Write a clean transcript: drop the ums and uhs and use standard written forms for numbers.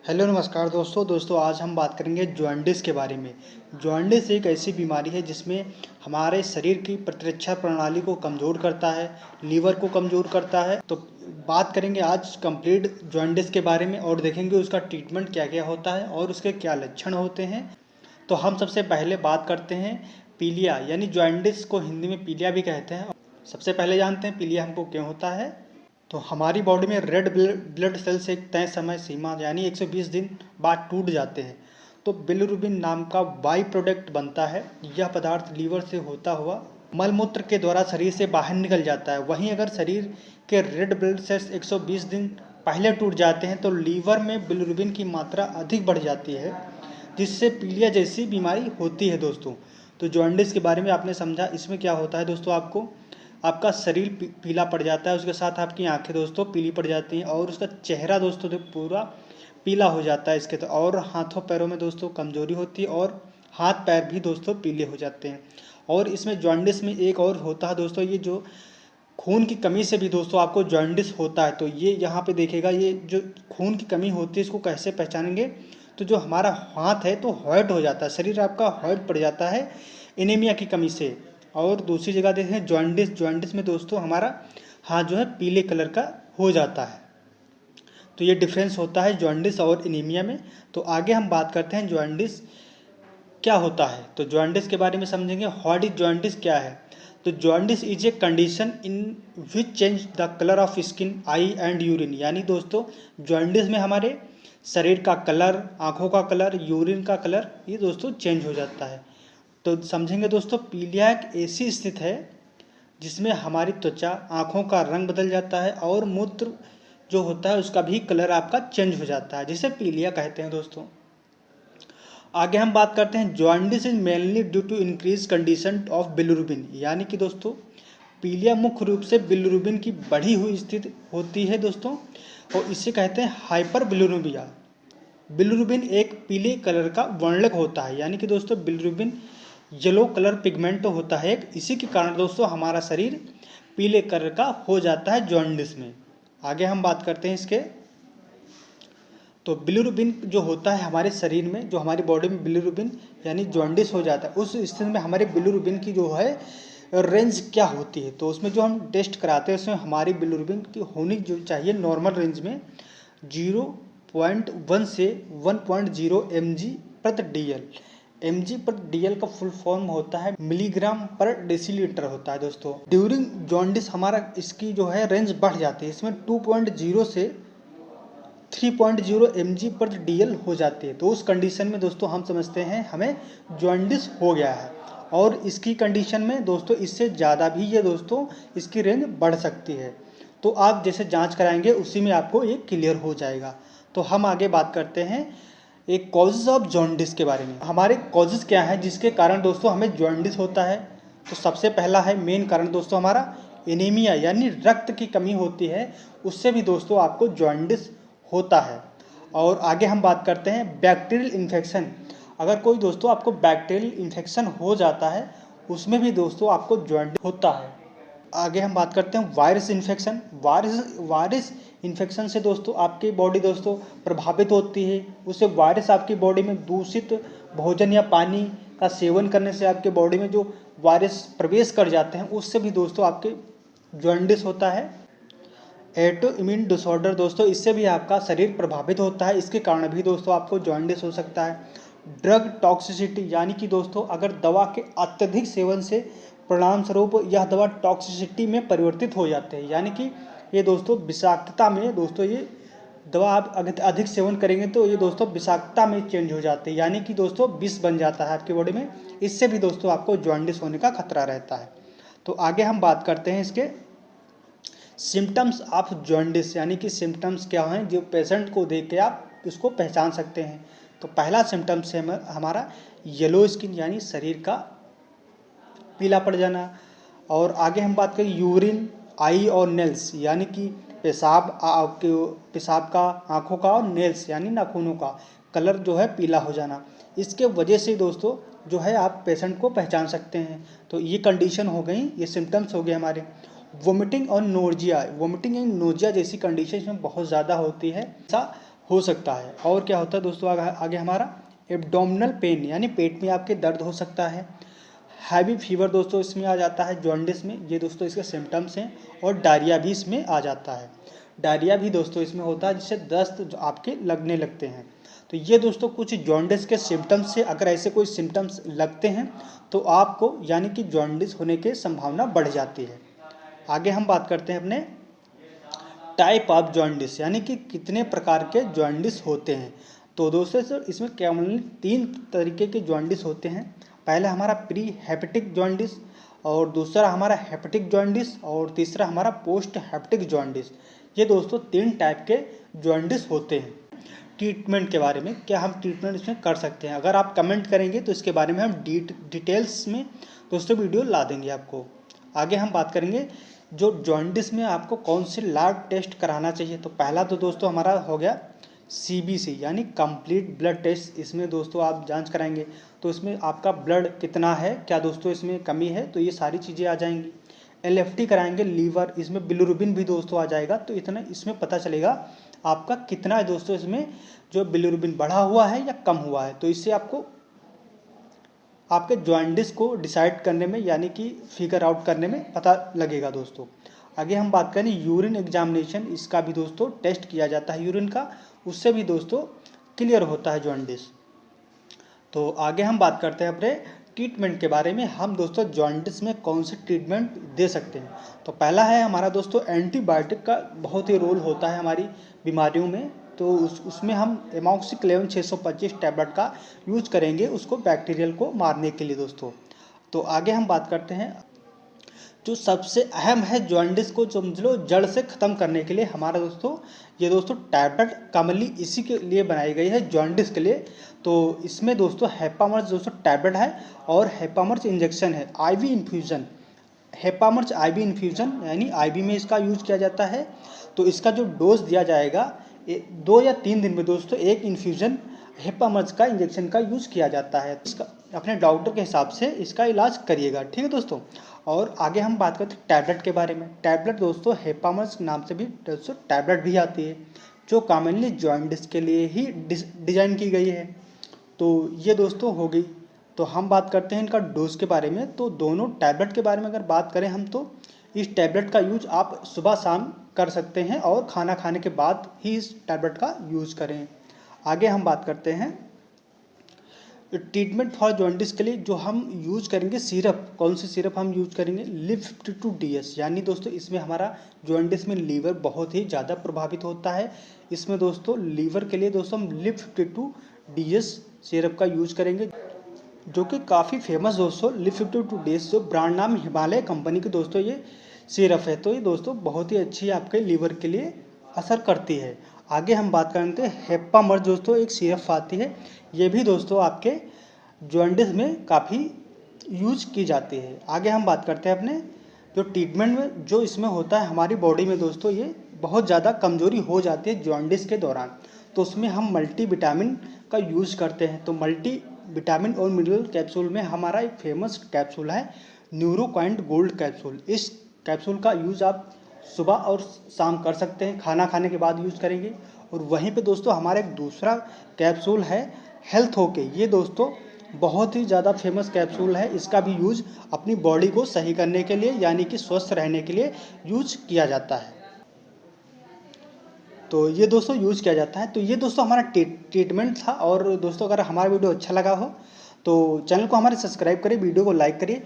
Hello नमस्कार दोस्तों आज हम बात करेंगे जॉन्डिस के बारे में। जॉन्डिस एक ऐसी बीमारी है जिसमें हमारे शरीर की प्रतिरक्षा प्रणाली को कमज़ोर करता है, लीवर को कमज़ोर करता है। तो बात करेंगे आज कंप्लीट जॉन्डिस के बारे में और देखेंगे उसका ट्रीटमेंट क्या क्या होता है और उसके क्या लक्षण होते हैं। तो हम सबसे पहले बात करते हैं पीलिया, यानी जॉन्डिस को हिंदी में पीलिया भी कहते हैं। सबसे पहले जानते हैं पीलिया हमको क्यों होता है। तो हमारी बॉडी में रेड ब्लड सेल्स एक तय समय सीमा यानी 120 दिन बाद टूट जाते हैं, तो बिलिरुबिन नाम का बाई प्रोडक्ट बनता है। यह पदार्थ लीवर से होता हुआ मलमूत्र के द्वारा शरीर से बाहर निकल जाता है। वहीं अगर शरीर के रेड ब्लड सेल्स 120 दिन पहले टूट जाते हैं तो लीवर में बिलिरुबिन की मात्रा अधिक बढ़ जाती है, जिससे पीलिया जैसी बीमारी होती है दोस्तों। तो जॉन्डिस के बारे में आपने समझा। इसमें क्या होता है दोस्तों, आपका शरीर पीला पड़ जाता है, उसके साथ आपकी आंखें दोस्तों पीली पड़ जाती हैं और उसका चेहरा दोस्तों जो पूरा पीला हो जाता है इसके। तो और हाथों पैरों में दोस्तों कमजोरी होती है और हाथ पैर भी दोस्तों पीले हो जाते हैं। और इसमें जॉन्डिस में एक और होता है दोस्तों, ये जो खून की कमी से भी दोस्तों आपको जॉन्डिस होता है। तो ये यहाँ पे देखेगा, ये जो खून की कमी होती है इसको कैसे पहचानेंगे। तो जो हमारा हाथ है तो व्हाइट हो जाता है, शरीर आपका व्हाइट पड़ जाता है एनीमिया की कमी से। और दूसरी जगह देखें जॉन्डिस में दोस्तों हमारा हाथ जो है पीले कलर का हो जाता है। तो ये डिफरेंस होता है जॉन्डिस और एनीमिया में। तो आगे हम बात करते हैं जॉन्डिस क्या होता है। तो जॉन्डिस के बारे में समझेंगे। व्हाट इज जॉन्डिस क्या है। तो jaundice is a condition in which change the colour of skin, I and urine. यानी दोस्तों जॉन्डिस में हमारे शरीर का कलर, आँखों का कलर, यूरिन का कलर ये दोस्तों चेंज हो जाता है। तो समझेंगे दोस्तों, पीलिया एक ऐसी स्थिति है जिसमें हमारी त्वचा, आँखों का रंग बदल जाता है और मूत्र जो होता है उसका भी कलर आपका चेंज हो जाता है, जिसे पीलिया कहते हैं दोस्तों। आगे हम बात करते हैं jaundice is mainly due to increase condition of bilirubin. यानी कि दोस्तों पीलिया मुख्य रूप से बिलिरुबिन की बढ़ी हुई स्थिति होती है दोस्तों, और इसे कहते हैं हाइपर बिलिरुबिया। बिलिरुबिन एक पीले कलर का वर्णक होता है, यानी कि दोस्तों बिलिरुबिन येलो कलर पिगमेंट होता है। इसी के कारण दोस्तों हमारा शरीर पीले कलर का हो जाता है जॉन्डिस में। आगे हम बात करते हैं इसके। तो बिलिरुबिन जो होता है हमारे शरीर में, जो हमारी बॉडी में बिलिरुबिन यानी जॉन्डिस हो जाता है, उस स्थिति में हमारे बिलिरुबिन की जो है रेंज क्या होती है। तो उसमें जो हम टेस्ट कराते हैं उसमें हमारी बिलिरुबिन की होनी जो चाहिए नॉर्मल रेंज में 0.1 से 1.0 mg प्रति DL। mg प्रति DL का फुल फॉर्म होता है मिलीग्राम पर डेसीलीटर होता है दोस्तों। ड्यूरिंग जॉन्डिस हमारा इसकी जो है रेंज बढ़ जाती है, इसमें 2.0 से 3.0 mg प्रति DL हो जाती है। तो उस कंडीशन में दोस्तों हम समझते हैं हमें जॉन्डिस हो गया है। और इसकी कंडीशन में दोस्तों इससे ज़्यादा भी ये दोस्तों इसकी रेंज बढ़ सकती है। तो आप जैसे जांच कराएंगे उसी में आपको ये क्लियर हो जाएगा। तो हम आगे बात करते हैं एक कॉजेज ऑफ जॉन्डिस के बारे में। हमारे कॉजेज क्या हैं जिसके कारण दोस्तों हमें जॉन्डिस होता है। तो सबसे पहला है मेन कारण दोस्तों हमारा एनीमिया, यानी रक्त की कमी होती है, उससे भी दोस्तों आपको जॉन्डिस होता है। और आगे हम बात करते हैं बैक्टीरियल इन्फेक्शन। अगर कोई दोस्तों आपको बैक्टीरियल इन्फेक्शन हो जाता है उसमें भी दोस्तों आपको जॉन्डिस होता है। आगे हम बात करते हैं वायरस इन्फेक्शन। वायरस इन्फेक्शन से दोस्तों आपकी बॉडी दोस्तों प्रभावित होती है। उससे वायरस आपकी बॉडी में दूषित भोजन या पानी का सेवन करने से आपके बॉडी में जो वायरस प्रवेश कर जाते हैं उससे भी दोस्तों आपके जॉन्डिस होता है। एटो इम्यून डिसऑर्डर दोस्तों, इससे भी आपका शरीर प्रभावित होता है, इसके कारण भी दोस्तों आपको जॉन्डिस हो सकता है। ड्रग टॉक्सिसिटी, यानी कि दोस्तों अगर दवा के अत्यधिक सेवन से परिणाम स्वरूप यह दवा टॉक्सिसिटी में परिवर्तित हो जाते हैं, यानी कि ये दोस्तों विषाक्तता में दोस्तों ये दवा आप अगर अधिक सेवन करेंगे तो ये दोस्तों विषाक्तता में चेंज हो जाते हैं, यानी कि दोस्तों विष बन जाता है आपकी बॉडी में। इससे भी दोस्तों आपको जॉन्डिस होने का खतरा रहता है। तो आगे हम बात करते हैं इसके सिम्टम्स ऑफ जॉन्डिस, यानी कि सिम्टम्स क्या हैं जो पेशेंट को देख के आप उसको पहचान सकते हैं। तो पहला सिम्टम्स है हमारा येलो स्किन, यानी शरीर का पीला पड़ जाना। और आगे हम बात करें यूरिन, आई और नेल्स, यानी कि पेशाब का, आँखों का और नेल्स यानी नाखूनों का कलर जो है पीला हो जाना। इसके वजह से दोस्तों जो है आप पेशेंट को पहचान सकते हैं। तो ये कंडीशन हो गई, ये सिम्टम्स हो गए हमारे। वोमिटिंग और नोजिया, वोमिटिंग एंड नोजिया जैसी कंडीशन इसमें बहुत ज़्यादा होती है। ऐसा हो सकता है। और क्या होता है दोस्तों, आगे हमारा एब्डोमिनल पेन यानी पेट में आपके दर्द हो सकता है। हैवी फीवर दोस्तों इसमें आ जाता है जॉन्डिस में, ये दोस्तों इसके सिम्टम्स हैं। और डायरिया भी इसमें आ जाता है। डायरिया भी दोस्तों इसमें होता है, जिससे दस्त जो आपके लगने लगते हैं। तो ये दोस्तों कुछ जॉन्डिस के सिम्टम्स से, अगर ऐसे कोई सिम्टम्स लगते हैं तो आपको यानी कि जॉन्डिस होने की संभावना बढ़ जाती है। आगे हम बात करते हैं अपने टाइप ऑफ जॉन्डिस यानी कि कितने प्रकार के जॉन्डिस होते हैं। तो दोस्तों सर इसमें केवल 3 तरीके के जॉन्डिस होते हैं। पहला हमारा प्री हेपेटिक जॉन्डिस, और दूसरा हमारा हेपेटिक जॉन्डिस, और तीसरा हमारा पोस्ट हेपेटिक जॉन्डिस। ये दोस्तों 3 टाइप के जॉन्डिस होते हैं। ट्रीटमेंट के बारे में, क्या हम ट्रीटमेंट इसमें कर सकते हैं, अगर आप कमेंट करेंगे तो इसके बारे में हम डिटेल्स में दोस्तों वीडियो ला देंगे आपको। आगे हम बात करेंगे जो जॉन्डिस में आपको कौन से लैब टेस्ट कराना चाहिए। तो पहला तो दोस्तों हमारा हो गया CBC यानी कंप्लीट ब्लड टेस्ट। इसमें दोस्तों आप जांच कराएंगे तो इसमें आपका ब्लड कितना है, क्या दोस्तों इसमें कमी है, तो ये सारी चीज़ें आ जाएंगी। LFT कराएंगे लीवर, इसमें बिलिरुबिन भी दोस्तों आ जाएगा, तो इतना इसमें पता चलेगा आपका कितना है दोस्तों इसमें जो बिलिरुबिन बढ़ा हुआ है या कम हुआ है। तो इससे आपको आपके जॉन्डिस को डिसाइड करने में यानी कि फिगर आउट करने में पता लगेगा दोस्तों। आगे हम बात करें यूरिन एग्जामिनेशन, इसका भी दोस्तों टेस्ट किया जाता है यूरिन का, उससे भी दोस्तों क्लियर होता है जॉन्डिस। तो आगे हम बात करते हैं अपने ट्रीटमेंट के बारे में। हम दोस्तों जॉन्डिस में कौन से ट्रीटमेंट दे सकते हैं। तो पहला है हमारा दोस्तों एंटीबायोटिक का बहुत ही रोल होता है हमारी बीमारियों में। तो उसमें हम एमॉक्सिक्लेवन 625 टैबलेट का यूज करेंगे उसको बैक्टीरियल को मारने के लिए दोस्तों। तो आगे हम बात करते हैं जो सबसे अहम है जॉन्डिस को समझ लो जड़ से ख़त्म करने के लिए हमारा दोस्तों, ये दोस्तों टैबलेट कमली इसी के लिए बनाई गई है जॉन्डिस के लिए। तो इसमें दोस्तों हेपामर्स दोस्तों टैबलेट है और हेपामर्स इंजेक्शन है, IV इन्फ्यूज़न। हेपामर्स IV इन्फ्यूज़न यानी IV में इसका यूज किया जाता है। तो इसका जो डोज दिया जाएगा 2 या 3 दिन में दोस्तों एक इन्फ्यूज़न हेपामर्स का इंजेक्शन का यूज किया जाता है। इसका अपने डॉक्टर के हिसाब से इसका इलाज करिएगा, ठीक है दोस्तों। और आगे हम बात करते हैं टैबलेट के बारे में। टैबलेट दोस्तों हेपामर्स नाम से भी दोस्तों टैबलेट भी आती है, जो कॉमनली जॉन्डिस के लिए ही डिज़ाइन की गई है। तो ये दोस्तों हो गई। तो हम बात करते हैं इनका डोज के बारे में। तो दोनों टैबलेट के बारे में अगर बात करें हम, तो इस टैबलेट का यूज आप सुबह शाम कर सकते हैं और खाना खाने के बाद ही इस टैबलेट का यूज करें। आगे हम बात करते हैं ट्रीटमेंट फॉर जॉन्डिस के लिए जो हम यूज करेंगे सिरप, कौन सी सिरप हम यूज करेंगे, LIV52DS। यानी दोस्तों इसमें हमारा जॉन्डिस में लीवर बहुत ही ज़्यादा प्रभावित होता है। इसमें दोस्तों लीवर के लिए दोस्तों हम LIV52DS सिरप का यूज करेंगे, जो कि काफ़ी फेमस दोस्तों। LIV52DS जो ब्रांड नाम हिमालय कंपनी की दोस्तों ये सिरप है। तो ये दोस्तों बहुत ही अच्छी आपके लीवर के लिए असर करती है। आगे हम बात करते हैं हेपामर्स दोस्तों एक सिरप आती है, ये भी दोस्तों आपके जॉन्डिस में काफ़ी यूज की जाती है। आगे हम बात करते हैं अपने जो ट्रीटमेंट में जो इसमें होता है हमारी बॉडी में दोस्तों, ये बहुत ज़्यादा कमजोरी हो जाती है जॉन्डिस के दौरान। तो उसमें हम मल्टीविटामिन का यूज करते हैं। तो मल्टीविटामिन और मिनरल कैप्सूल में हमारा एक फेमस कैप्सूल है न्यूरोक्वाइंट गोल्ड कैप्सूल। इस कैप्सूल का यूज आप सुबह और शाम कर सकते हैं, खाना खाने के बाद यूज़ करेंगे। और वहीं पे दोस्तों हमारा एक दूसरा कैप्सूल है हेल्थ ओके। ये दोस्तों बहुत ही ज़्यादा फेमस कैप्सूल है, इसका भी यूज अपनी बॉडी को सही करने के लिए यानी कि स्वस्थ रहने के लिए यूज किया जाता है। तो ये दोस्तों यूज किया जाता है। तो ये दोस्तों हमारा ट्रीटमेंट था। और दोस्तों अगर हमारा वीडियो अच्छा लगा हो तो चैनल को हमारे सब्सक्राइब करिए, वीडियो को लाइक करिए।